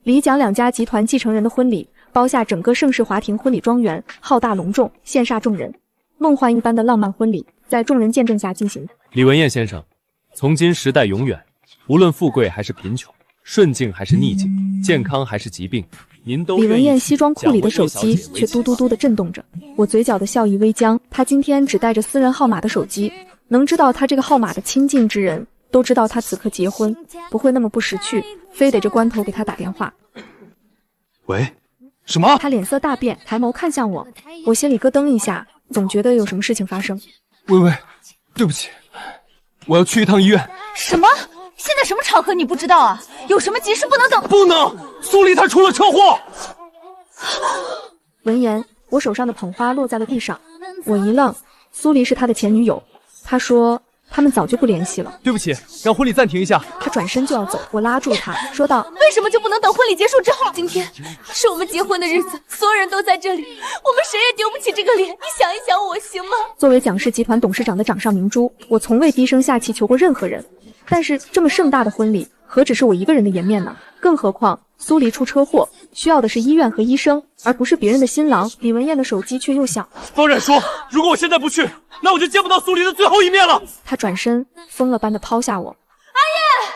李蒋两家集团继承人的婚礼，包下整个盛世华庭婚礼庄园，浩大隆重，羡煞众人。梦幻一般的浪漫婚礼在众人见证下进行。李文彦先生，从今时代永远，无论富贵还是贫穷，顺境还是逆境，健康还是疾病，您都。李文彦西装裤里的手机却嘟嘟嘟的震动着，我嘴角的笑意微僵。他今天只带着私人号码的手机，能知道他这个号码的亲近之人都知道他此刻结婚，不会那么不识趣，非得这关头给他打电话。喂，什么？他脸色大变，抬眸看向我，我心里咯噔一下，总觉得有什么事情发生。微微，对不起，我要去一趟医院。什么？现在什么场合你不知道啊？有什么急事不能等？不能！苏黎她出了车祸。闻言，我手上的捧花落在了地上，我一愣。苏黎是他的前女友，他说他们早就不联系了。对不起，让婚礼暂停一下。他转身就要走，我拉住他，说道：为什么就不能等婚礼结束之后？今天是我们结婚的日子，所有人都在这里，我们谁也丢不起这个脸。你想一想我行吗？作为蒋氏集团董事长的掌上明珠，我从未低声下气求过任何人，但是这么盛大的婚礼，何止是我一个人的颜面呢？更何况苏黎出车祸，需要的是医院和医生，而不是别人的新郎。李文彦的手机却又响。方冉说，如果我现在不去，那我就见不到苏黎的最后一面了。他转身疯了般的抛下我。阿叶！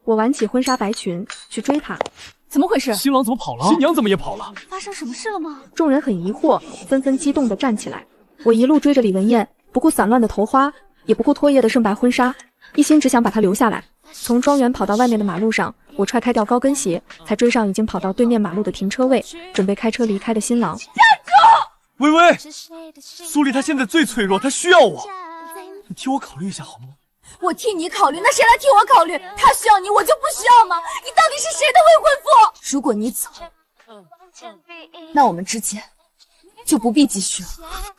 我挽起婚纱白裙去追他。怎么回事？新郎怎么跑了？新娘怎么也跑了？发生什么事了吗？众人很疑惑，纷纷激动地站起来。我一路追着李文彦，不顾散乱的头花，也不顾拖曳的圣白婚纱，一心只想把他留下来。从庄园跑到外面的马路上，我踹开掉高跟鞋，才追上已经跑到对面马路的停车位，准备开车离开的新郎。站住！微微，苏黎她现在最脆弱，她需要我，你替我考虑一下好吗？我替你考虑，那谁来替我考虑？他需要你，我就不需要吗？你到底是谁的未婚夫？如果你走，那我们之间就不必继续了。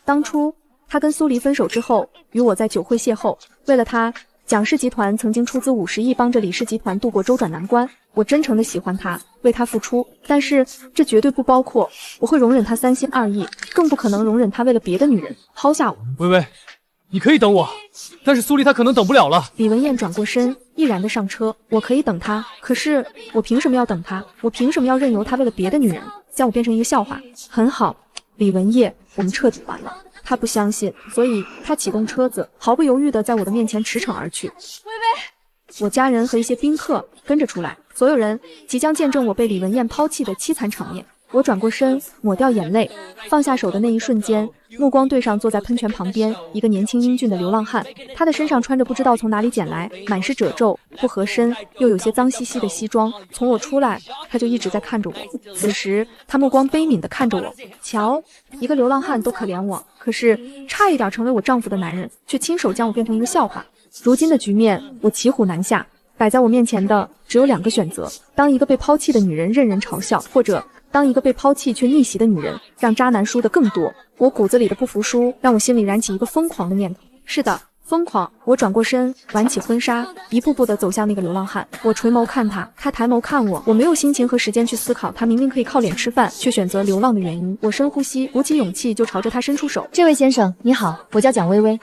当初他跟苏黎分手之后，与我在酒会邂逅，为了他，蒋氏集团曾经出资50亿帮着李氏集团度过周转难关。我真诚的喜欢他，为他付出，但是这绝对不包括我会容忍他三心二意，更不可能容忍他为了别的女人抛下我。微微，你可以等我，但是苏黎她可能等不了了。李文彦转过身，毅然的上车。我可以等他，可是我凭什么要等他？我凭什么要任由他为了别的女人将我变成一个笑话？很好，李文烨，我们彻底完了。他不相信，所以他启动车子，毫不犹豫地在我的面前驰骋而去。微微，我家人和一些宾客跟着出来，所有人即将见证我被李文彦抛弃的凄惨场面。我转过身，抹掉眼泪，放下手的那一瞬间，目光对上坐在喷泉旁边一个年轻英俊的流浪汉，他的身上穿着不知道从哪里捡来、满是褶皱、不合身又有些脏兮兮的西装。从我出来，他就一直在看着我。此时，他目光悲悯地看着我。瞧，一个流浪汉都可怜我，可是差一点成为我丈夫的男人，却亲手将我变成一个笑话。如今的局面，我骑虎难下，摆在我面前的只有2个选择：当一个被抛弃的女人任人嘲笑，或者当一个被抛弃却逆袭的女人，让渣男输得更多。我骨子里的不服输，让我心里燃起一个疯狂的念头。是的，疯狂。我转过身，挽起婚纱，一步步地走向那个流浪汉。我垂眸看他，他抬眸看我。我没有心情和时间去思考他明明可以靠脸吃饭，却选择流浪的原因。我深呼吸，鼓起勇气，就朝着他伸出手。这位先生，你好，我叫蒋薇薇。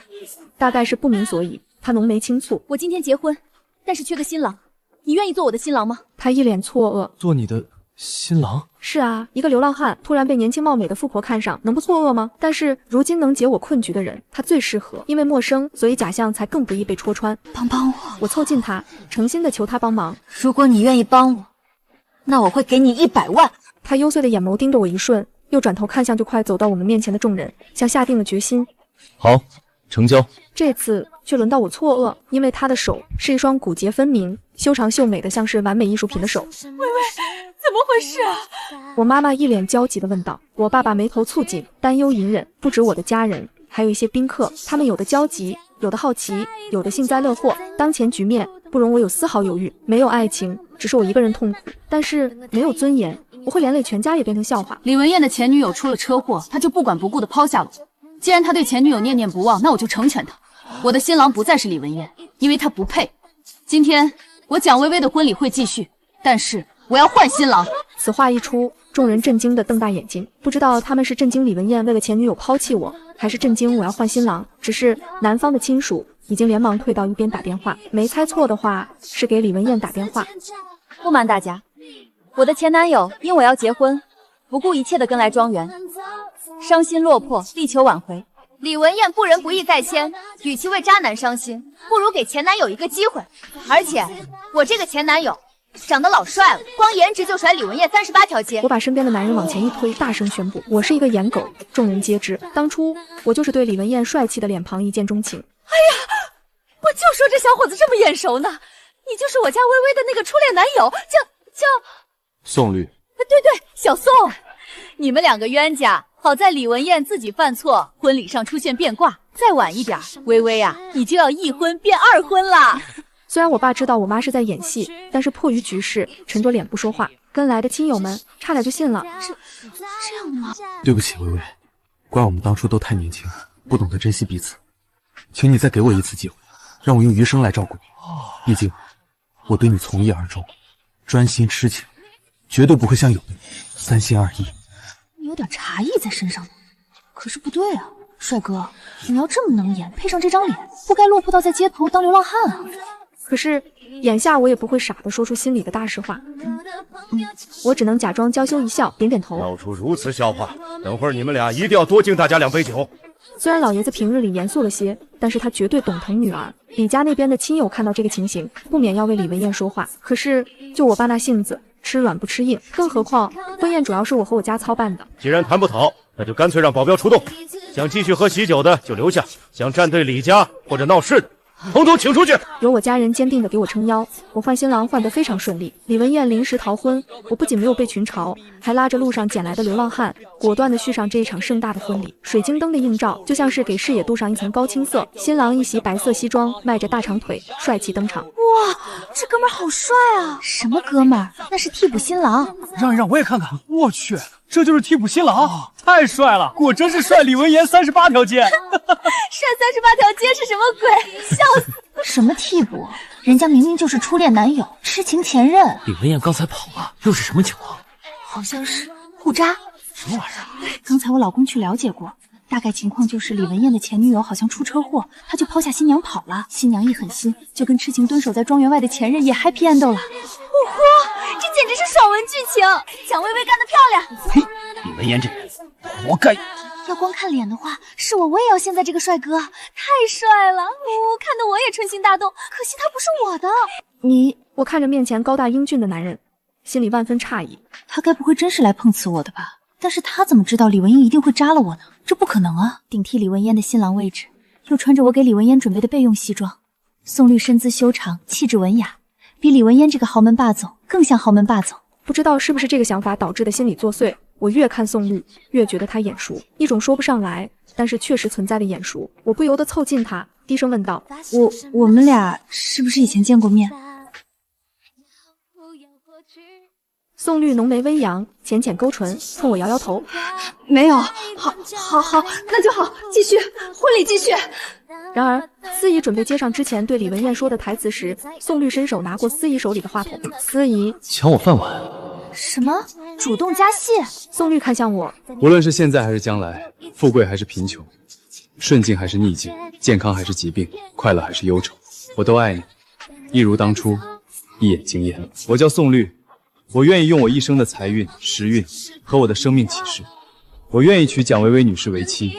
大概是不明所以，他浓眉轻蹙。我今天结婚，但是缺个新郎，你愿意做我的新郎吗？他一脸错愕。做你的新郎？是啊，一个流浪汉突然被年轻貌美的富婆看上，能不错愕吗？但是如今能解我困局的人，他最适合。因为陌生，所以假象才更不易被戳穿。帮帮我！我凑近他，诚心的求他帮忙。如果你愿意帮我，那我会给你100万。他幽邃的眼眸盯着我一瞬，又转头看向就快走到我们面前的众人，像下定了决心。好，成交。这次却轮到我错愕，因为他的手是一双骨节分明、修长秀美的，像是完美艺术品的手。薇薇，怎么回事啊？我妈妈一脸焦急地问道。我爸爸眉头蹙紧，担忧隐忍。不止我的家人，还有一些宾客，他们有的焦急，有的好奇，有的幸灾乐祸。当前局面不容我有丝毫犹豫。没有爱情，只是我一个人痛苦，但是没有尊严，我会连累全家也变成笑话。李文彦的前女友出了车祸，他就不管不顾地抛下了我。既然他对前女友念念不忘，那我就成全他。我的新郎不再是李文彦，因为他不配。今天我蒋薇薇的婚礼会继续，但是我要换新郎。此话一出，众人震惊地瞪大眼睛，不知道他们是震惊李文彦为了前女友抛弃我，还是震惊我要换新郎。只是男方的亲属已经连忙退到一边打电话，没猜错的话是给李文彦打电话。不瞒大家，我的前男友因我要结婚，不顾一切的跟来庄园，伤心落魄，力求挽回。李文艳不仁不义在先，与其为渣男伤心，不如给前男友一个机会。而且我这个前男友长得老帅了，光颜值就甩李文艳38条街。我把身边的男人往前一推，大声宣布：我是一个颜狗，众人皆知。当初我就是对李文艳帅气的脸庞一见钟情。我就说这小伙子这么眼熟呢，你就是我家微微的那个初恋男友，叫宋绿。对，小宋。你们两个冤家，好在李文艳自己犯错，婚礼上出现变卦，再晚一点，微微啊，你就要一婚变二婚啦。虽然我爸知道我妈是在演戏，但是迫于局势，沉着脸不说话。跟来的亲友们差点就信了。这样吗？对不起，微微，怪我们当初都太年轻，不懂得珍惜彼此。请你再给我一次机会，让我用余生来照顾你。毕竟我对你从一而终，专心痴情，绝对不会像有的人三心二意。你有点茶艺在身上呢。可是不对啊，帅哥，你要这么能演，配上这张脸，不该落魄到在街头当流浪汉啊。可是眼下我也不会傻的说出心里的大实话，我只能假装娇羞一笑，点点头。闹出如此笑话，等会儿你们俩一定要多敬大家2杯酒。虽然老爷子平日里严肃了些，但是他绝对懂疼女儿。李家那边的亲友看到这个情形，不免要为李文艳说话。可是就我爸那性子，吃软不吃硬，更何况婚宴主要是我和我家操办的。既然谈不讨，那就干脆让保镖出动，想继续喝喜酒的就留下，想站队李家或者闹事的统统请出去。有我家人坚定的给我撑腰，我换新郎换得非常顺利。李文艳临时逃婚，我不仅没有被群嘲，还拉着路上捡来的流浪汉，果断的续上这一场盛大的婚礼。水晶灯的映照，就像是给视野镀上一层高清色。新郎一袭白色西装，迈着大长腿，帅气登场。哇，这哥们儿好帅啊！什么哥们儿？那是替补新郎。让一让，我也看看。我去，这就是替补新郎，太帅了！果真是帅李文言38条街。帅38条街是什么鬼？笑死！什么替补？人家明明就是初恋男友，痴情前任。李文燕刚才跑了，又是什么情况？好像是互扎。什么玩意儿？刚才我老公去了解过，大概情况就是李文燕的前女友好像出车祸，他就抛下新娘跑了。新娘一狠心，就跟痴情蹲守在庄园外的前任也 happy end 了。呼呼，这简直是爽文剧情！蒋薇薇干得漂亮。呸！李文燕这人活该。要光看脸的话，是我也要现在这个帅哥，太帅了，看得我也春心大动。可惜他不是我的。我看着面前高大英俊的男人，心里万分诧异。他该不会真是来碰瓷我的吧？但是他怎么知道李文英一定会扎了我呢？这不可能啊！顶替李文嫣的新郎位置，又穿着我给李文嫣准备的备用西装。宋绿身姿修长，气质文雅，比李文嫣这个豪门霸总更像豪门霸总。不知道是不是这个想法导致的心理作祟，我越看宋绿越觉得他眼熟，一种说不上来，但是确实存在的眼熟。我不由得凑近他，低声问道：我们俩是不是以前见过面？宋绿浓眉微扬，浅浅勾唇，冲我摇摇头，没有。好，那就好，继续，婚礼继续。然而司仪准备接上之前对李文燕说的台词时，宋绿伸手拿过司仪手里的话筒。司仪抢我饭碗？什么？主动加戏？宋绿看向我，无论是现在还是将来，富贵还是贫穷，顺境还是逆境，健康还是疾病，快乐还是忧愁，我都爱你，一如当初，一眼惊艳。我叫宋绿，我愿意用我一生的财运、时运和我的生命起誓，我愿意娶蒋薇薇女士为妻，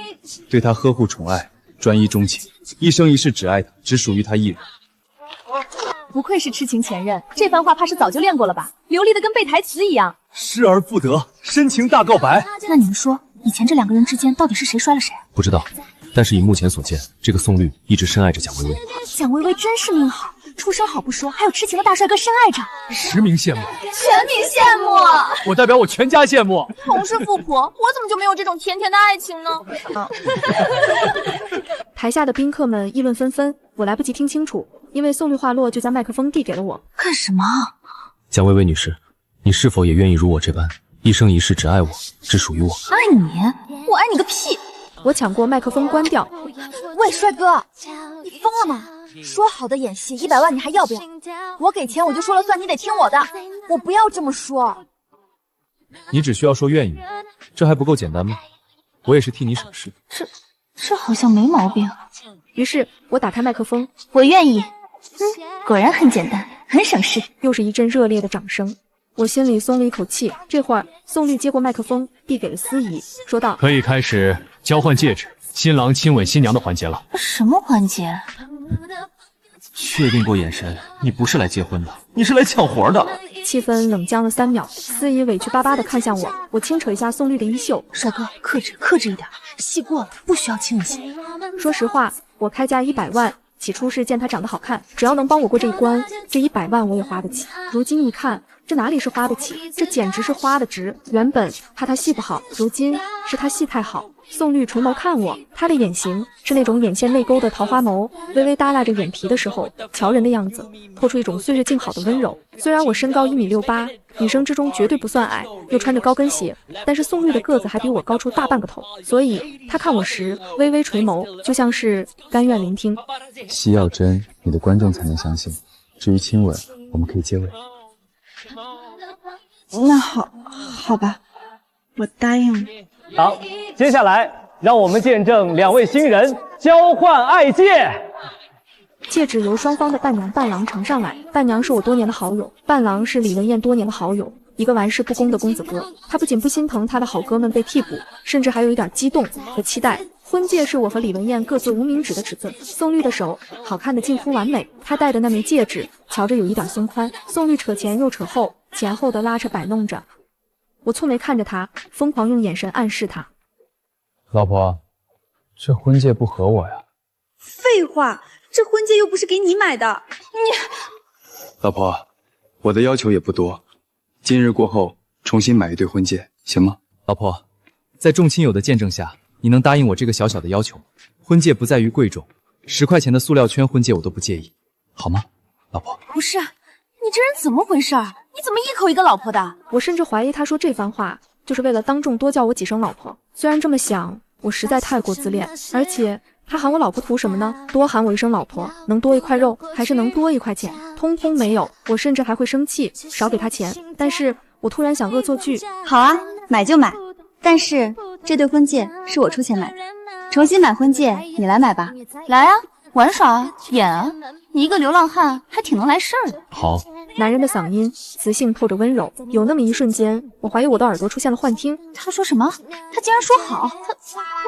对她呵护宠爱，专一钟情，一生一世只爱她，只属于她一人。不愧是痴情前任，这番话怕是早就练过了吧？流利的跟背台词一样。失而复得，深情大告白。那你们说，以前这两个人之间到底是谁摔了谁？不知道，但是以目前所见，这个宋绿一直深爱着蒋薇薇。蒋薇薇真是命好，出身好不说，还有痴情的大帅哥深爱着，实名羡慕，全民羡慕。我代表我全家羡慕。同是富婆，我怎么就没有这种甜甜的爱情呢？台下的宾客们议论纷纷，我来不及听清楚，因为宋绿话落就将麦克风递给了我。干什么？蒋薇薇女士，你是否也愿意如我这般，一生一世只爱我，只属于我？爱你？我爱你个屁！我抢过麦克风关掉。喂，帅哥，你疯了吗？说好的演戏100万你还要不要？我给钱我就说了算，你得听我的。我不要这么说。你只需要说愿意，这还不够简单吗？我也是替你省事。这好像没毛病。于是我打开麦克风，我愿意。果然很简单，很省事。又是一阵热烈的掌声。我心里松了一口气。这会儿，宋律接过麦克风，递给了司仪，说道：“可以开始交换戒指、新郎亲吻新娘的环节了。”什么环节？确定过眼神，你不是来结婚的，你是来抢活的。气氛冷僵了3秒，司仪委屈巴巴地看向我，我轻扯一下宋律的衣袖：“帅哥，克制一点，戏过了，不需要亲一亲。”说实话，我开价100万。起初是见他长得好看，只要能帮我过这一关，这100万我也花得起。如今一看，这哪里是花得起，这简直是花得值。原本怕他戏不好，如今是他戏太好。宋律垂眸看我，他的眼型是那种眼线泪沟的桃花眸，微微耷拉着眼皮的时候，瞧人的样子，透出一种岁月静好的温柔。虽然我身高1.68米，女生之中绝对不算矮，又穿着高跟鞋，但是宋律的个子还比我高出大半个头，所以他看我时微微垂眸，就像是甘愿聆听。戏要真，你的观众才能相信。至于亲吻，我们可以接吻。那好吧，我答应了。好，接下来让我们见证2位新人交换爱戒。戒指由双方的伴娘伴郎呈上来，伴娘是我多年的好友，伴郎是李文艳多年的好友，一个玩世不恭的公子哥。他不仅不心疼他的好哥们被替补，甚至还有一点激动和期待。婚戒是我和李文艳各自无名指的尺寸，宋律的手好看的近乎完美，她戴的那枚戒指瞧着有一点松宽，宋律扯前又扯后，前后的拉扯摆弄着。我蹙眉看着他，疯狂用眼神暗示他：老婆，这婚戒不合我呀。废话，这婚戒又不是给你买的。老婆，我的要求也不多，今日过后重新买一对婚戒，行吗？老婆，在众亲友的见证下，你能答应我这个小小的要求吗？婚戒不在于贵重，10块钱的塑料圈婚戒我都不介意，好吗？老婆。不是，你这人怎么回事？你怎么一口一个老婆的？我甚至怀疑他说这番话就是为了当众多叫我几声老婆。虽然这么想，我实在太过自恋，而且他喊我老婆图什么呢？多喊我一声老婆，能多一块肉，还是能多1块钱？通通没有。我甚至还会生气，少给他钱。但是我突然想恶作剧，好啊，买就买，但是这对婚戒是我出钱买的，重新买婚戒你来买吧。来啊，玩耍啊，演啊，你一个流浪汉还挺能来事儿的。好。男人的嗓音磁性透着温柔，有那么一瞬间，我怀疑我的耳朵出现了幻听。他说什么？他竟然说好？他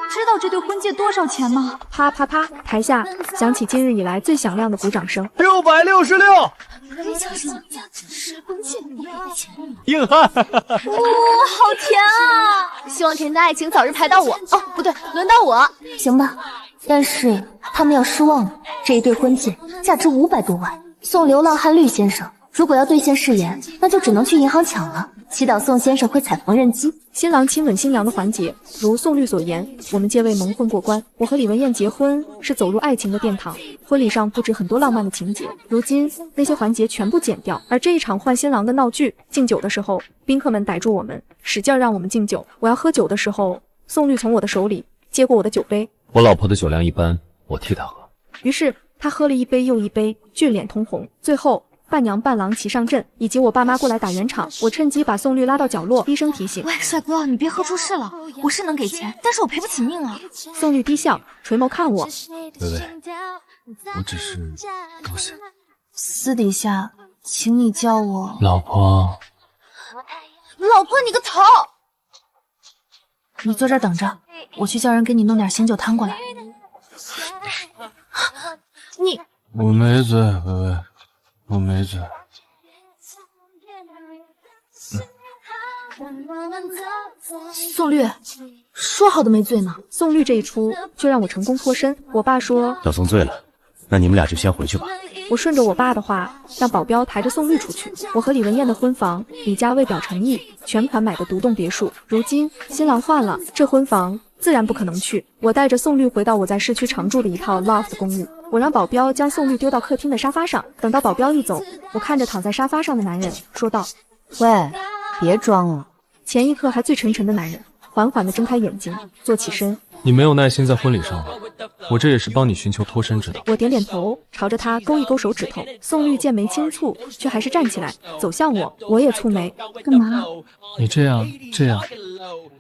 知道这对婚戒多少钱吗？啪啪啪，台下响起今日以来最响亮的鼓掌声。666，没想是你家是婚戒，我给你钱。硬汉。哇，好甜啊！希望甜的爱情早日排到我。哦，不对，轮到我。行吧，但是他们要失望了。这一对婚戒价值500多万，送流浪汉绿先生。如果要兑现誓言，那就只能去银行抢了。祈祷宋先生会踩缝纫机。新郎亲吻新娘的环节，如宋律所言，我们皆为蒙混过关。我和李文艳结婚是走入爱情的殿堂，婚礼上布置很多浪漫的情节，如今那些环节全部剪掉。而这一场换新郎的闹剧，敬酒的时候，宾客们逮住我们，使劲让我们敬酒。我要喝酒的时候，宋律从我的手里接过我的酒杯。我老婆的酒量一般，我替她喝。于是他喝了一杯又一杯，俊脸通红。最后伴娘伴郎齐上阵，以及我爸妈过来打圆场。我趁机把宋律拉到角落，低声提醒：“喂，帅哥，你别喝出事了。我是能给钱，但是我赔不起命啊。”宋律低笑，垂眸看我：“微微，我只是高兴。私底下，请你叫我老婆。”老婆你个头！你坐这儿等着，我去叫人给你弄点醒酒汤过来。你，我没醉，微微。我没醉。宋律，说好的没醉呢？宋律这一出却让我成功脱身。我爸说小宋醉了，那你们俩就先回去吧。我顺着我爸的话，让保镖抬着宋律出去。我和李文艳的婚房，李家为表诚意，全款买的独栋别墅。如今新郎换了，这婚房自然不可能去。我带着宋律回到我在市区常住的一套 loft 公寓。我让保镖将宋律丢到客厅的沙发上，等到保镖一走，我看着躺在沙发上的男人说道：“喂，别装了。”前一刻还醉沉沉的男人缓缓地睁开眼睛，坐起身。你没有耐心在婚礼上了，我这也是帮你寻求脱身之道。我点点头，朝着他勾一勾手指头。宋律见眉轻蹙，却还是站起来走向我，我也蹙眉。干嘛？你这样，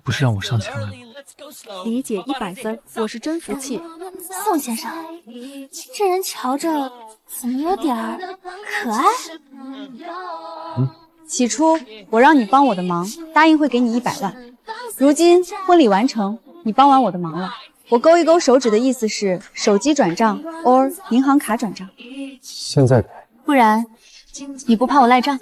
不是让我上前来吗？理解100分，我是真服气。宋先生，这人瞧着怎么有点可爱？起初我让你帮我的忙，答应会给你100万。如今婚礼完成，你帮完我的忙了，我勾一勾手指的意思是手机转账 or 银行卡转账。现在改，不然你不怕我赖账？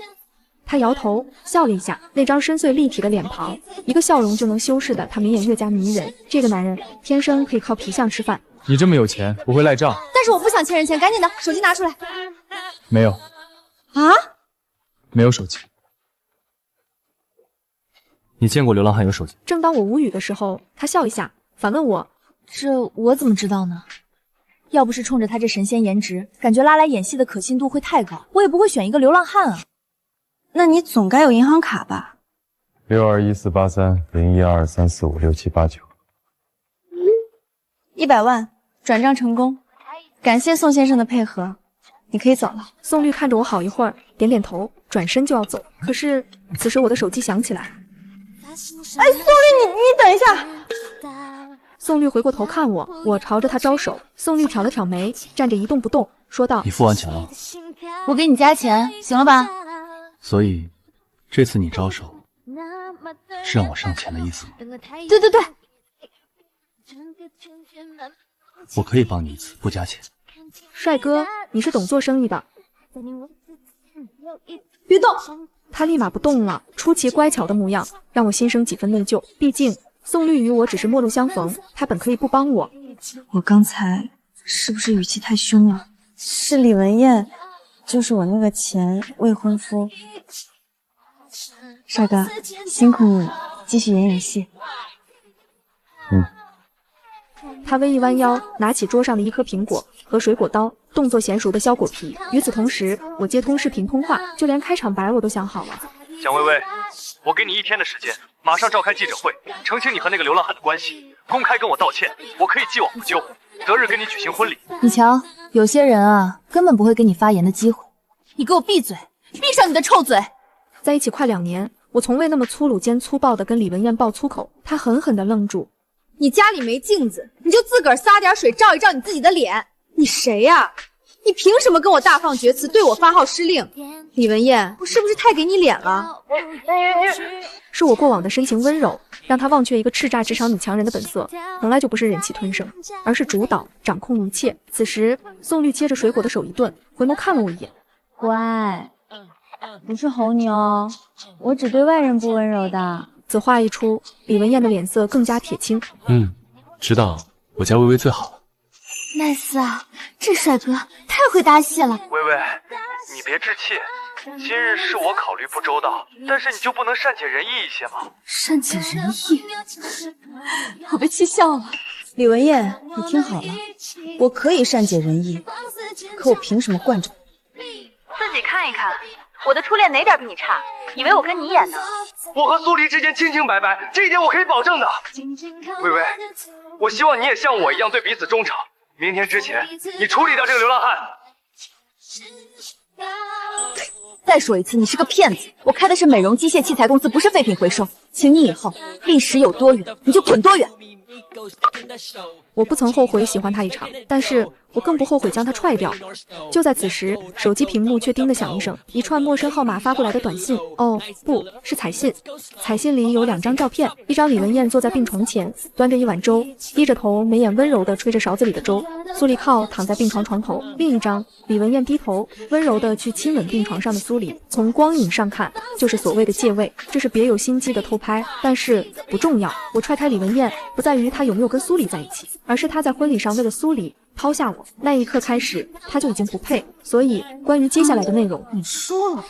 他摇头笑了一下，那张深邃立体的脸庞，一个笑容就能修饰的他眉眼越加迷人。这个男人天生可以靠皮相吃饭。你这么有钱，不会赖账？但是我不想欠人钱，赶紧的，手机拿出来。没有啊？没有手机。你见过流浪汉有手机？正当我无语的时候，他笑一下，反问我：“这我怎么知道呢？要不是冲着他这神仙颜值，感觉拉来演戏的可信度会太高，我也不会选一个流浪汉啊。那你总该有银行卡吧？6214830123456789。100万转账成功，感谢宋先生的配合，你可以走了。宋律看着我好一会儿，点点头，转身就要走。可是此时我的手机响起来。哎，宋律，你等一下。宋律回过头看我，我朝着他招手。宋律挑了挑眉，站着一动不动，说道：“你付完钱了？我给你加钱，行了吧？所以这次你招手是让我上钱的意思吗？”对对对，我可以帮你一次，不加钱。帅哥，你是懂做生意的。别动！他立马不动了，出奇乖巧的模样让我心生几分内疚。毕竟宋律与我只是陌路相逢，他本可以不帮我。我刚才是不是语气太凶了？是李文艳，就是我那个前未婚夫。帅哥，辛苦你，继续演戏。他微一弯腰，拿起桌上的一颗苹果和水果刀，动作娴熟的削果皮。与此同时，我接通视频通话，就连开场白我都想好了。蒋薇薇，我给你1天的时间，马上召开记者会，澄清你和那个流浪汉的关系，公开跟我道歉，我可以既往不咎，择日跟你举行婚礼。你瞧，有些人啊，根本不会给你发言的机会。你给我闭嘴，闭上你的臭嘴！在一起快2年，我从未那么粗鲁兼粗暴的跟李文艳爆粗口。他狠狠的愣住。你家里没镜子，你就自个儿撒点水照一照你自己的脸。你谁呀？你凭什么跟我大放厥词，对我发号施令？李文艳，我是不是太给你脸了？是我过往的深情温柔，让他忘却一个叱咤职场女强人的本色，从来就不是忍气吞声，而是主导掌控一切。此时，宋律切着水果的手一顿，回眸看了我一眼。乖，不是吼你哦，我只对外人不温柔的。此话一出，李文艳的脸色更加铁青。知道我家薇薇最好了。nice 啊，这帅哥太会搭戏了。薇薇，你别置气，今日是我考虑不周到，但是你就不能善解人意一些吗？善解人意？我被气笑了。李文艳，你听好了，我可以善解人意，可我凭什么惯着你？自己看一看，我的初恋哪点比你差？以为我跟你演呢？我和苏黎之间清清白白，这一点我可以保证的。薇薇，我希望你也像我一样对彼此忠诚。明天之前，你处理掉这个流浪汉。再说一次，你是个骗子！我开的是美容机械器材公司，不是废品回收。请你以后历史有多远，你就滚多远。我不曾后悔喜欢他一场，但是我更不后悔将他踹掉。就在此时，手机屏幕却叮的响一声，一串陌生号码发过来的短信。哦，不是彩信。彩信里有2张照片，一张李文艳坐在病床前，端着一碗粥，低着头，眉眼温柔地吹着勺子里的粥。苏黎靠躺在病床床头，另一张李文艳低头，温柔地去亲吻病床上的苏黎。从光影上看，就是所谓的借位，这是别有心机的偷拍。但是不重要，我踹开李文艳，不在于她有没有跟苏黎在一起，而是她在婚礼上为了苏黎抛下我，那一刻开始，他就已经不配。所以，关于接下来的内容，你输了。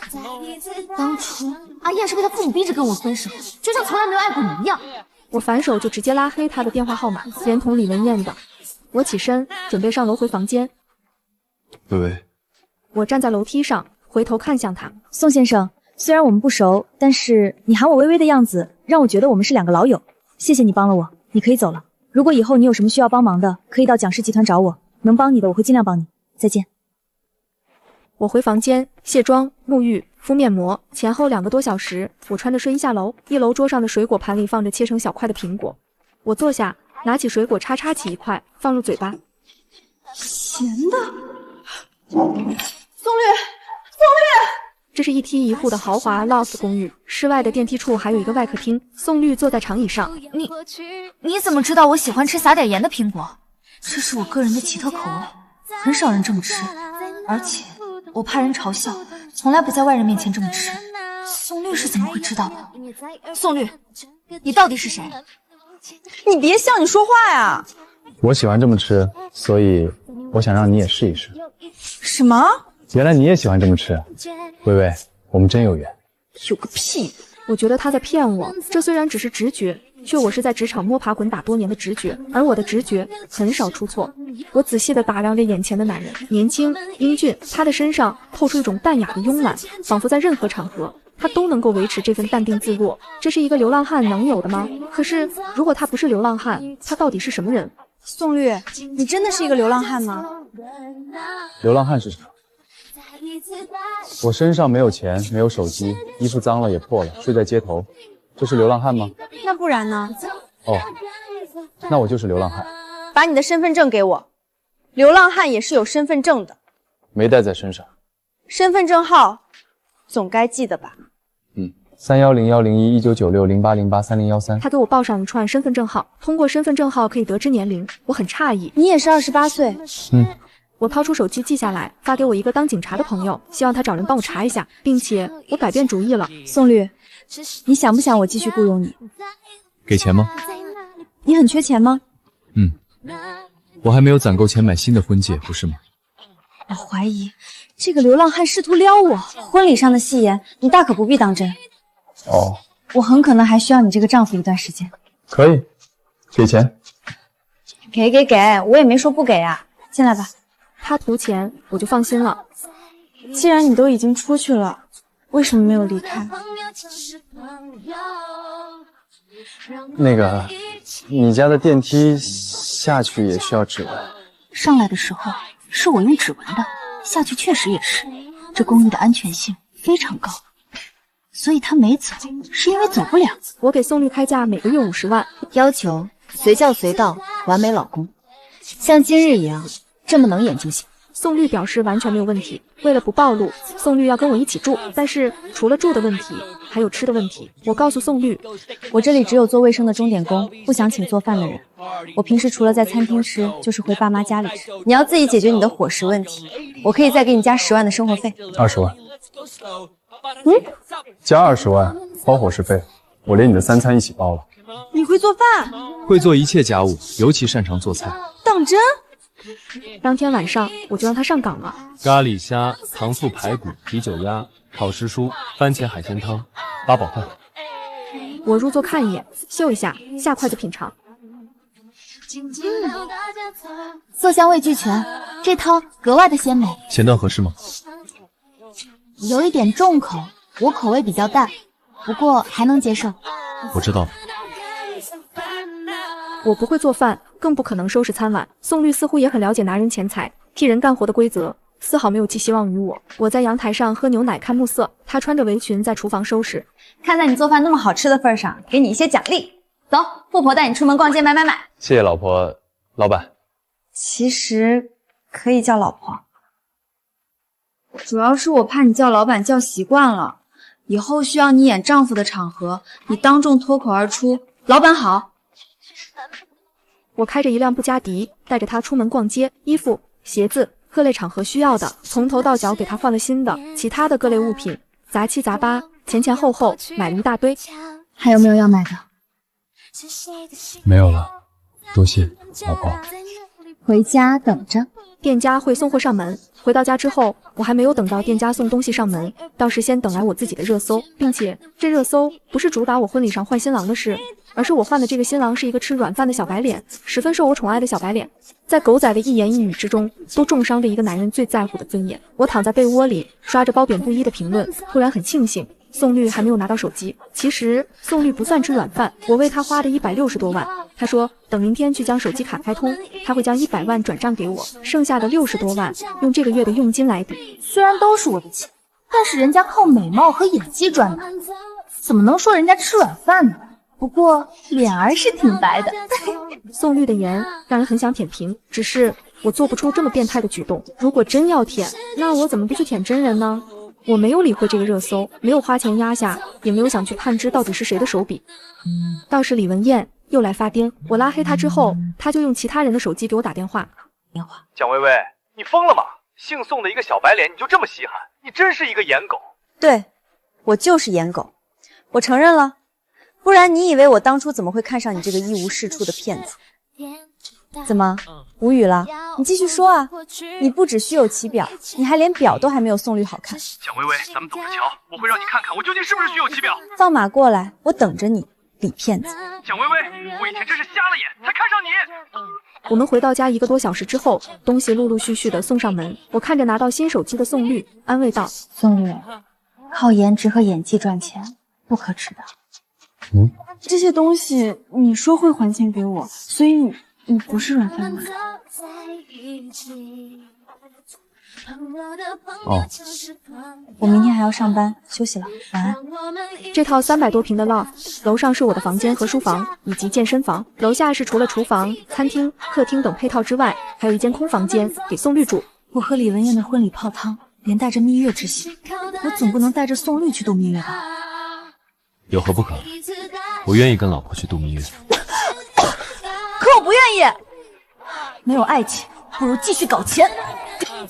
当初阿燕是被他父母逼着跟我分手，就像从来没有爱过你一样。我反手就直接拉黑他的电话号码，连同李文艳的。我起身准备上楼回房间。薇薇，我站在楼梯上，回头看向他。宋先生，虽然我们不熟，但是你喊我薇薇的样子，让我觉得我们是2个老友。谢谢你帮了我，你可以走了。如果以后你有什么需要帮忙的，可以到蒋氏集团找我，能帮你的我会尽量帮你。再见。我回房间卸妆、沐浴、敷面膜，前后2个多小时，我穿着睡衣下楼。1楼桌上的水果盘里放着切成小块的苹果，我坐下，拿起水果叉起一块，放入嘴巴。咸的。宋律，这是一梯一户的豪华 loft 公寓，室外的电梯处还有一个外客厅。宋绿坐在长椅上。你怎么知道我喜欢吃撒点盐的苹果？这是我个人的奇特口味，很少人这么吃，而且我怕人嘲笑，从来不在外人面前这么吃。宋绿是怎么会知道的？宋绿，你到底是谁？你别向你说话呀！我喜欢这么吃，所以我想让你也试一试。什么？原来你也喜欢这么吃，微微，我们真有缘。有个屁！我觉得他在骗我，这虽然只是直觉，却我是在职场摸爬滚打多年的直觉，而我的直觉很少出错。我仔细地打量着眼前的男人，年轻英俊，他的身上透出一种淡雅的慵懒，仿佛在任何场合他都能够维持这份淡定自若。这是一个流浪汉能有的吗？可是如果他不是流浪汉，他到底是什么人？宋绿，你真的是一个流浪汉吗？流浪汉是啥？我身上没有钱，没有手机，衣服脏了也破了，睡在街头，这是流浪汉吗？那不然呢？哦，那我就是流浪汉。把你的身份证给我。流浪汉也是有身份证的。没带在身上。身份证号总该记得吧？310101199608083083013。他给我报上一串身份证号，通过身份证号可以得知年龄。我很诧异，你也是28岁？我掏出手机记下来，发给我一个当警察的朋友，希望他找人帮我查一下，并且我改变主意了。宋绿，你想不想我继续雇佣你？给钱吗？你很缺钱吗？我还没有攒够钱买新的婚戒，不是吗？我怀疑这个流浪汉试图撩我，婚礼上的戏言你大可不必当真。哦，我很可能还需要你这个丈夫一段时间。可以，给钱。给，我也没说不给啊。进来吧。他图钱，我就放心了。既然你都已经出去了，为什么没有离开？那个，你家的电梯下去也需要指纹。上来的时候是我用指纹的，下去确实也是。这公寓的安全性非常高，所以他没走是因为走不了。我给宋绿开价每个月50万，要求随叫随到，完美老公，像今日一样这么能演就行。宋绿表示完全没有问题。为了不暴露，宋绿要跟我一起住，但是除了住的问题，还有吃的问题。我告诉宋绿，我这里只有做卫生的钟点工，不想请做饭的人。我平时除了在餐厅吃，就是回爸妈家里吃。你要自己解决你的伙食问题，我可以再给你加10万的生活费。20万。加20万包伙食费，我连你的3餐一起包了。你会做饭？会做一切家务，尤其擅长做菜。当真？当天晚上我就让他上岗了。咖喱虾、糖醋排骨、啤酒鸭、烤时蔬、番茄海鲜汤、八宝饭。我入座看一眼，嗅一下，下筷子品尝。色香味俱全，这汤格外的鲜美。咸淡合适吗？有一点重口，我口味比较淡，不过还能接受。我知道了。我不会做饭，更不可能收拾餐碗。宋绿似乎也很了解拿人钱财、替人干活的规则，丝毫没有寄希望于我。我在阳台上喝牛奶看暮色，他穿着围裙在厨房收拾。看在你做饭那么好吃的份上，给你一些奖励。走，富婆带你出门逛街买。谢谢老婆，老板。其实可以叫老婆，主要是我怕你叫老板叫习惯了，以后需要你演丈夫的场合，你当众脱口而出“老板好”。我开着一辆布加迪，带着他出门逛街，衣服、鞋子，各类场合需要的，从头到脚给他换了新的，其他的各类物品杂七杂八，前后买了一大堆。还有没有要买的？没有了，多谢老婆。回家等着，店家会送货上门。回到家之后，我还没有等到店家送东西上门，倒是先等来我自己的热搜，并且这热搜不是主打我婚礼上换新郎的事，而是我换的这个新郎是一个吃软饭的小白脸，十分受我宠爱的小白脸，在狗仔的一言一语之中，都重伤着一个男人最在乎的尊严。我躺在被窝里刷着褒贬不一的评论，突然很庆幸宋绿还没有拿到手机。其实宋绿不算吃软饭，我为他花了160多万。他说等明天去将手机卡开通，他会将100万转账给我，剩下的60多万用这个月的佣金来抵。虽然都是我的钱，但是人家靠美貌和演技赚的，怎么能说人家吃软饭呢？不过脸儿是挺白的。宋绿的颜让人很想舔屏，只是我做不出这么变态的举动。如果真要舔，那我怎么不去舔真人呢？我没有理会这个热搜，没有花钱压下，也没有想去探知到底是谁的手笔。倒是李文艳又来发癫，我拉黑她之后，她就用其他人的手机给我打电话。蒋薇薇，你疯了吗？姓宋的一个小白脸你就这么稀罕？你真是一个颜狗。对，我就是颜狗，我承认了。不然你以为我当初怎么会看上你这个一无是处的骗子？怎么无语了？你继续说啊！你不只虚有其表，你还连表都还没有宋律好看。蒋薇薇，咱们走着瞧，我会让你看看我究竟是不是虚有其表。放马过来，我等着你，李骗子。蒋薇薇，我以前真是瞎了眼，才看上你。我们回到家1个多小时之后，东西陆陆续续的送上门。我看着拿到新手机的宋律，安慰道：“宋律，靠颜值和演技赚钱不可耻的。这些东西你说会还钱给我，所以你不是软饭碗。”哦，我明天还要上班，休息了，晚安。这套300多平的 loft， 楼上是我的房间和书房以及健身房，楼下是除了厨房、餐厅、客厅等配套之外，还有一间空房间给宋律住。我和李文艳的婚礼泡汤，连带着蜜月之喜，我总不能带着宋律去度蜜月吧？有何不可？我愿意跟老婆去度蜜月。可我不愿意。没有爱情，不如继续搞钱。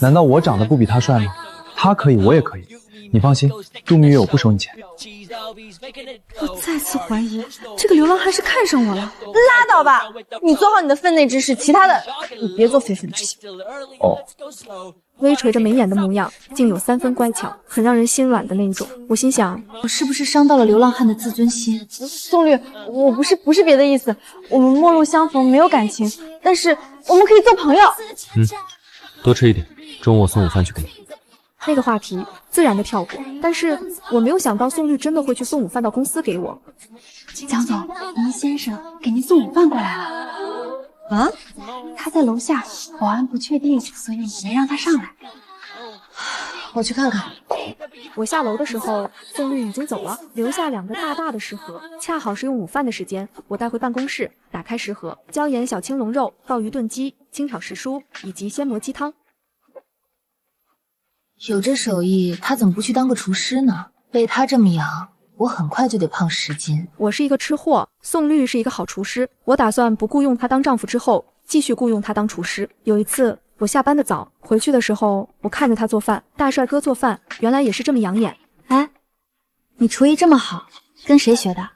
难道我长得不比他帅吗？他可以，我也可以。你放心，度蜜月我不收你钱。我再次怀疑这个流浪汉是看上我了。拉倒吧，你做好你的分内之事，其他的你别做非分之想。哦。微垂着眉眼的模样，竟有3分乖巧，很让人心软的那种。我心想，我是不是伤到了流浪汉的自尊心？宋律，我不是别的意思，我们陌路相逢，没有感情，但是我们可以做朋友。多吃一点，中午我送午饭去给你。那个话题自然的跳过，但是我没有想到宋律真的会去送午饭到公司给我。蒋总，您先生给您送午饭过来了。啊？他在楼下，保安不确定，所以没让他上来。我去看看。我下楼的时候，宋律已经走了，留下2个大大的食盒，恰好是用午饭的时间。我带回办公室，打开食盒，椒盐小青龙肉、鲍鱼炖鸡、清炒时蔬以及鲜蘑鸡汤。有这手艺，他怎么不去当个厨师呢？被他这么养，我很快就得胖10斤。我是一个吃货，宋律是一个好厨师，我打算不雇佣他当丈夫之后，继续雇佣他当厨师。有一次我下班的早，回去的时候，我看着他做饭，大帅哥做饭原来也是这么养眼。哎，你厨艺这么好，跟谁学的？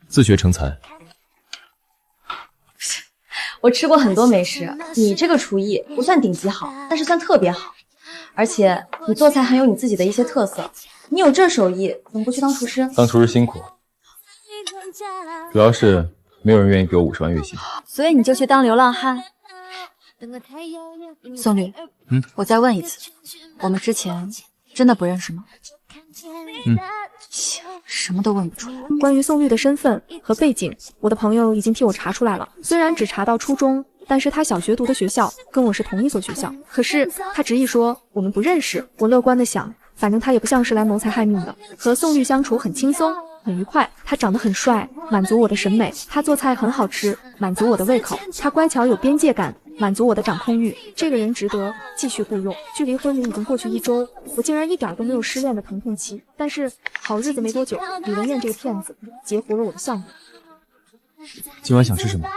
自学成才。我吃过很多美食，你这个厨艺不算顶级好，但是算特别好。而且你做菜很有你自己的一些特色，你有这手艺，怎么不去当厨师？当厨师辛苦，主要是没有人愿意给我50万月薪，所以你就去当流浪汉。宋律，我再问一次，我们之前真的不认识吗？什么都问不出来。关于宋律的身份和背景，我的朋友已经替我查出来了，虽然只查到初中。但是他小学读的学校跟我是同一所学校，可是他执意说我们不认识。我乐观的想，反正他也不像是来谋财害命的。和宋律相处很轻松，很愉快。他长得很帅，满足我的审美；他做菜很好吃，满足我的胃口；他乖巧有边界感，满足我的掌控欲。这个人值得继续雇佣。距离婚礼已经过去1周，我竟然一点都没有失恋的疼痛期。但是好日子没多久，李文艳这个骗子截胡了我的项目。今晚想吃什么？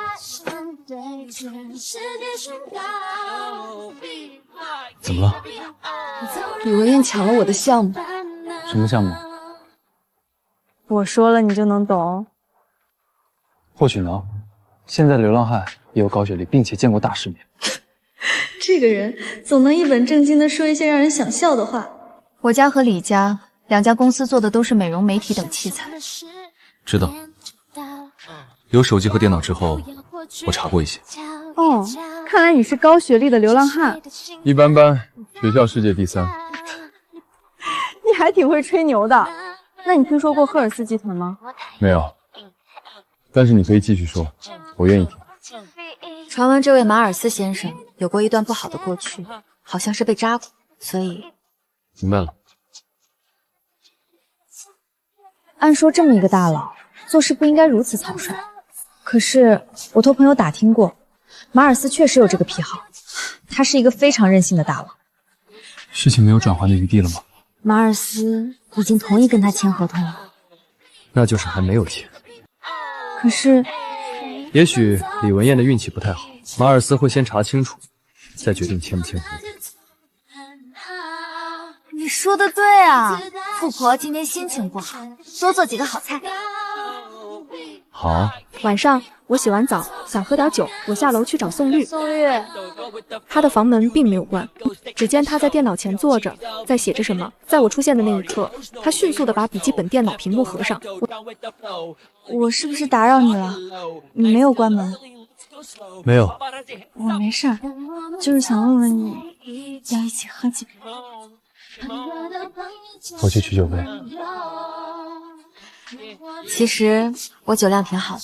怎么了？李文艳抢了我的项目。什么项目？我说了你就能懂？或许能。现在流浪汉也有高学历，并且见过大世面。这个人总能一本正经的说一些让人想笑的话。我家和李家2家公司做的都是美容媒体等器材。知道。有手机和电脑之后，我查过一些。哦，看来你是高学历的流浪汉。一般般，学校世界第3。你还挺会吹牛的。那你听说过赫尔斯集团吗？没有。但是你可以继续说，我愿意听。传闻这位马尔斯先生有过一段不好的过去，好像是被扎过，所以……明白了。按说这么一个大佬，做事不应该如此草率。可是我托朋友打听过，马尔斯确实有这个癖好，他是一个非常任性的大佬。事情没有转圜的余地了吗？马尔斯已经同意跟他签合同了。那就是还没有签。可是，也许李文艳的运气不太好，马尔斯会先查清楚，再决定签不签合同。你说的对啊，富婆今天心情不好，多做几个好菜。好。晚上我洗完澡想喝点酒，我下楼去找宋绿。宋绿，她的房门并没有关，只见她在电脑前坐着，在写着什么。在我出现的那一刻，她迅速地把笔记本电脑屏幕合上。我是不是打扰你了？你没有关门？没有。我没事儿，就是想问问你，要一起喝几杯？我去取酒杯。其实我酒量挺好的。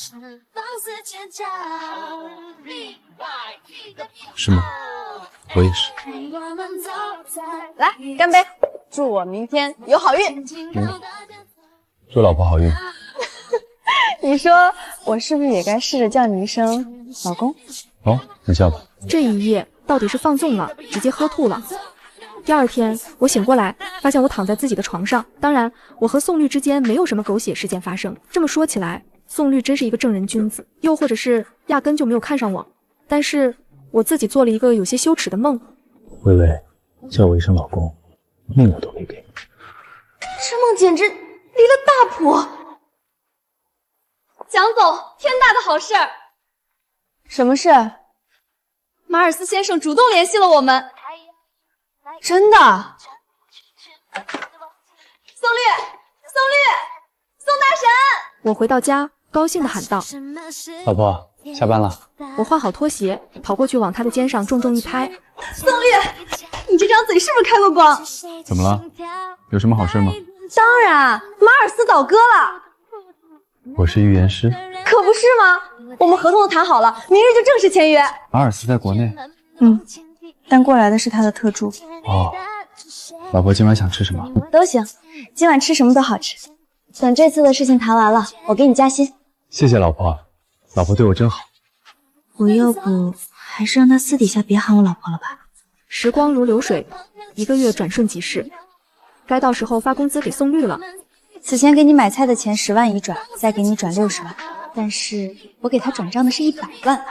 是吗？我也是。来，干杯！祝我明天有好运。祝老婆好运。你说我是不是也该试着叫你一声老公？哦，你叫吧。这一夜到底是放纵了，直接喝吐了。第二天我醒过来，发现我躺在自己的床上。当然，我和宋绿之间没有什么狗血事件发生。这么说起来，宋绿真是一个正人君子，又或者是压根就没有看上我。但是我自己做了一个有些羞耻的梦。微微，叫我一声老公，命我都可以给你。这梦简直离了大谱。蒋总，天大的好事！什么事？马尔斯先生主动联系了我们。真的？宋绿，宋大神！我回到家，高兴地喊道：“老婆，下班了。”我换好拖鞋，跑过去往他的肩上重重一拍：“宋绿，你这张嘴是不是开过光？怎么了？有什么好事吗？”当然，马尔斯倒戈了。我是预言师。可不是吗？我们合同都谈好了，明日就正式签约。马尔斯在国内。但过来的是他的特助。哦，老婆今晚想吃什么？都行，今晚吃什么都好吃。等这次的事情谈完了，我给你加薪。谢谢老婆，老婆对我真好。我要不还是让他私底下别喊我老婆了吧。时光如流水，1个月转瞬即逝，该到时候发工资给宋绿了。此前给你买菜的钱10万已转，再给你转60万，但是我给他转账的是100万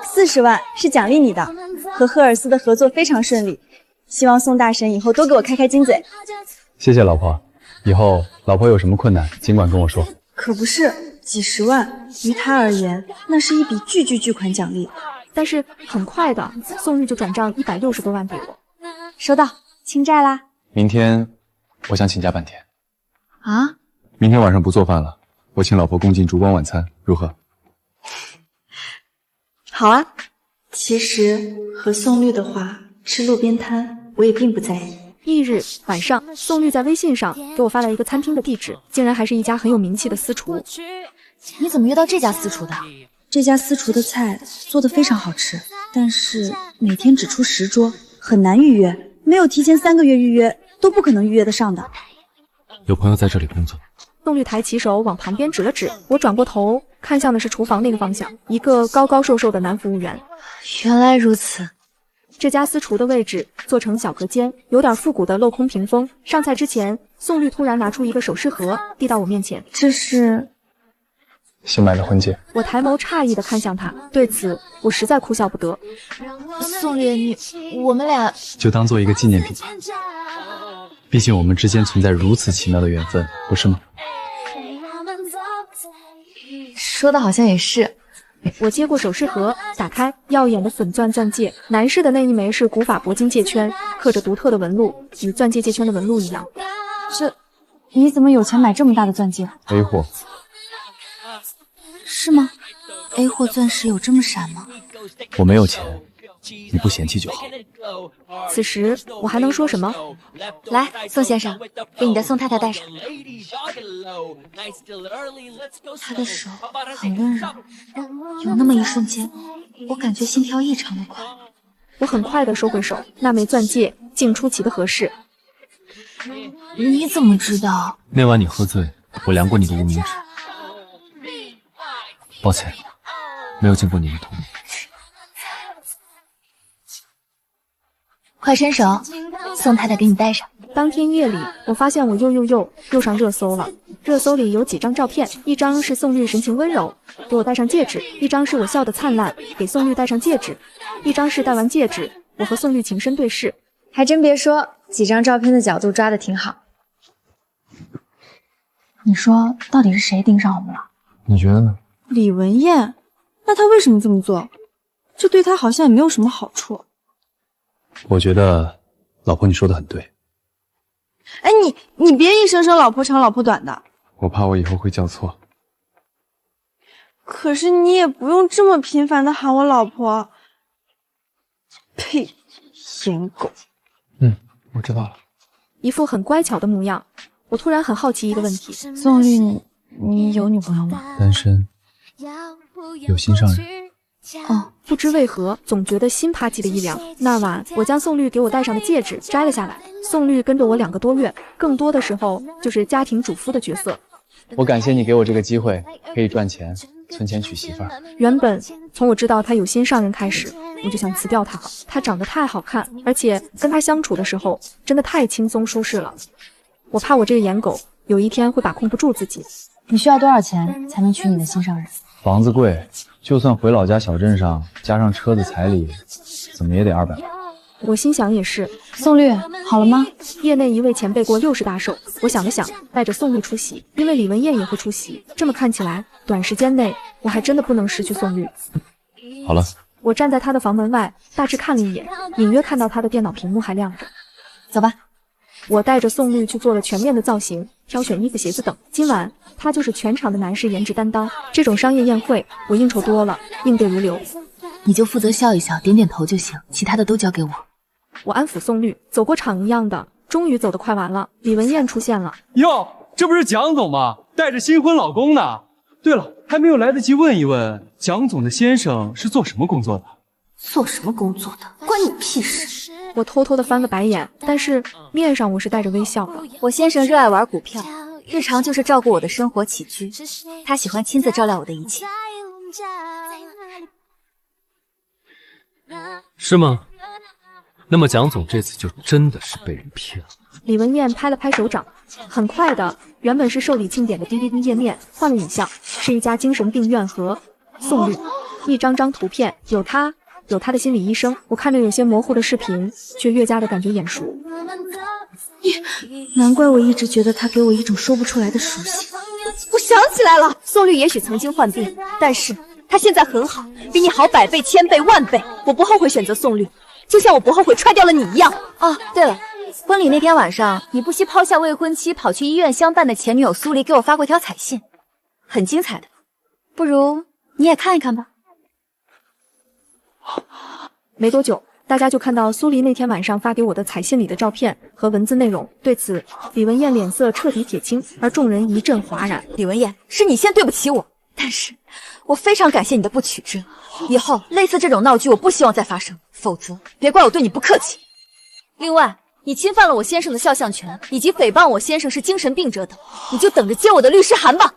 ，40万是奖励你的。和赫尔斯的合作非常顺利，希望宋大神以后多给我开开金嘴。谢谢老婆，以后老婆有什么困难尽管跟我说。可不是，几十万于他而言，那是一笔巨款奖励。但是很快的，宋绿就转账160多万给我。收到，清债啦。明天我想请假半天。啊？明天晚上不做饭了，我请老婆共进烛光晚餐，如何？好啊。其实和宋绿的话，吃路边摊我也并不在意。翌日晚上，宋绿在微信上给我发了一个餐厅的地址，竟然还是一家很有名气的私厨。你怎么约到这家私厨的？这家私厨的菜做得非常好吃，但是每天只出10桌，很难预约，没有提前3个月预约都不可能预约得上的。有朋友在这里工作。宋绿抬起手往旁边指了指，我转过头看向的是厨房那个方向，一个高高瘦瘦的男服务员。原来如此。这家私厨的位置做成小隔间，有点复古的镂空屏风。上菜之前，宋绿突然拿出一个首饰盒递到我面前，这是新买的婚戒。我抬眸诧异地看向他，对此我实在哭笑不得。宋绿，我们俩就当做一个纪念品吧，毕竟我们之间存在如此奇妙的缘分，不是吗？说的好像也是。我接过首饰盒，打开，耀眼的粉钻钻戒，男士的那一枚是古法铂金戒圈，刻着独特的纹路，与钻戒戒圈的纹路一样。你怎么有钱买这么大的钻戒 ？A 货。是吗 ？A 货钻石有这么闪吗？我没有钱，你不嫌弃就好。此时我还能说什么？来，宋先生，给你的宋太太戴上。她的手很温柔，有那么一瞬间，我感觉心跳异常的快。我很快的收回手，那枚钻戒竟出奇的合适。你怎么知道？那晚你喝醉，我量过你的无名指。抱歉，没有经过你的同意。快伸手，宋太太给你戴上。当天夜里，我发现我又上热搜了。热搜里有几张照片，一张是宋绿神情温柔，给我戴上戒指；一张是我笑得灿烂，给宋绿戴上戒指；一张是戴完戒指，我和宋绿情深对视。还真别说，几张照片的角度抓得挺好。你说到底是谁盯上我们了？你觉得呢？李文艳，那她为什么这么做？这对她好像也没有什么好处。我觉得，老婆你说的很对。哎，你别一声声老婆长老婆短的。我怕我以后会叫错。可是你也不用这么频繁的喊我老婆。呸，颜狗。我知道了。一副很乖巧的模样。我突然很好奇一个问题：宋绿，你有女朋友吗？单身，有心上人。哦，不知为何，总觉得心啪叽的一凉。那晚，我将宋绿给我戴上的戒指摘了下来。宋绿跟着我2个多月，更多的时候就是家庭主妇的角色。我感谢你给我这个机会，可以赚钱，存钱娶媳妇儿。原本从我知道他有心上人开始，我就想辞掉他了。他长得太好看，而且跟他相处的时候真的太轻松舒适了。我怕我这个颜狗有一天会把控不住自己。你需要多少钱才能娶你的心上人？房子贵，就算回老家小镇上，加上车子彩礼，怎么也得200万。我心想也是。宋绿，好了吗？业内一位前辈给我60大寿，我想了想，带着宋绿出席，因为李文艳也会出席。这么看起来，短时间内我还真的不能失去宋绿。好了，我站在他的房门外，大致看了一眼，隐约看到他的电脑屏幕还亮着。走吧。我带着宋绿去做了全面的造型，挑选衣服、鞋子等。今晚他就是全场的男士颜值担当。这种商业宴会，我应酬多了，应对如流。你就负责笑一笑，点点头就行，其他的都交给我。我安抚宋绿，走过场一样的，终于走得快完了。李文艳出现了。哟，这不是蒋总吗？带着新婚老公呢。对了，还没有来得及问一问，蒋总的先生是做什么工作的？做什么工作的？关你屁事！我偷偷的翻个白眼，但是面上我是带着微笑的。我先生热爱玩股票，日常就是照顾我的生活起居，他喜欢亲自照料我的一切。是吗？那么蒋总这次就真的是被人骗了。李文艳拍了拍手掌，很快的，原本是受理庆典的 DVD 页面换了影像，是一家精神病院和宋绿，一张张图片，有他的心理医生。我看着有些模糊的视频，却越加的感觉眼熟。难怪我一直觉得他给我一种说不出来的熟悉。我想起来了，宋绿也许曾经患病，但是他现在很好，比你好100倍、1000倍、10000倍。我不后悔选择宋绿，就像我不后悔踹掉了你一样。哦，对了，婚礼那天晚上，你不惜抛下未婚妻，跑去医院相伴的前女友苏黎给我发过条彩信，很精彩的，不如你也看一看吧。没多久，大家就看到苏黎那天晚上发给我的彩信里的照片和文字内容。对此，李文艳脸色彻底铁青，而众人一阵哗然。李文艳，是你先对不起我，但是我非常感谢你的不取之。以后类似这种闹剧，我不希望再发生，否则别怪我对你不客气。另外，你侵犯了我先生的肖像权，以及诽谤我先生是精神病者等，你就等着接我的律师函吧。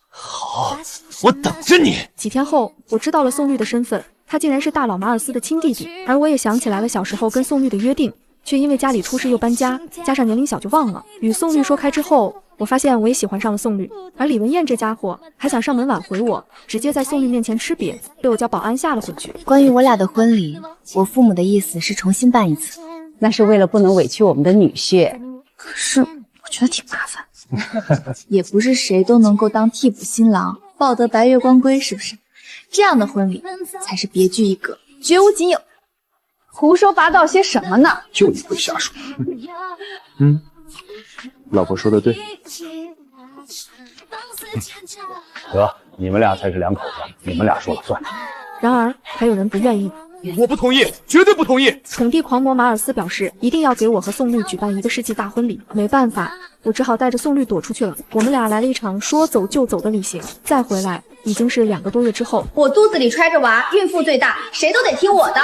好，我等着你。几天后，我知道了宋绿的身份。他竟然是大佬马尔斯的亲弟弟，而我也想起来了小时候跟宋绿的约定，却因为家里出事又搬家，加上年龄小就忘了。与宋绿说开之后，我发现我也喜欢上了宋绿，而李文艳这家伙还想上门挽回我，直接在宋绿面前吃瘪，被我叫保安下了回去。关于我俩的婚礼，我父母的意思是重新办一次，那是为了不能委屈我们的女婿。可是我觉得挺麻烦，也不是谁都能够当替补新郎，抱得白月光归，是不是？这样的婚礼才是别具一格，绝无仅有。胡说八道些什么呢？就你会瞎说。老婆说的对。得，你们俩才是两口子，你们俩说了算。然而还有人不愿意。我不同意，绝对不同意！宠弟狂魔马尔斯表示一定要给我和宋绿举办1个世纪大婚礼。没办法，我只好带着宋绿躲出去了。我们俩来了一场说走就走的旅行，再回来已经是2个多月之后。我肚子里揣着娃，孕妇最大，谁都得听我的。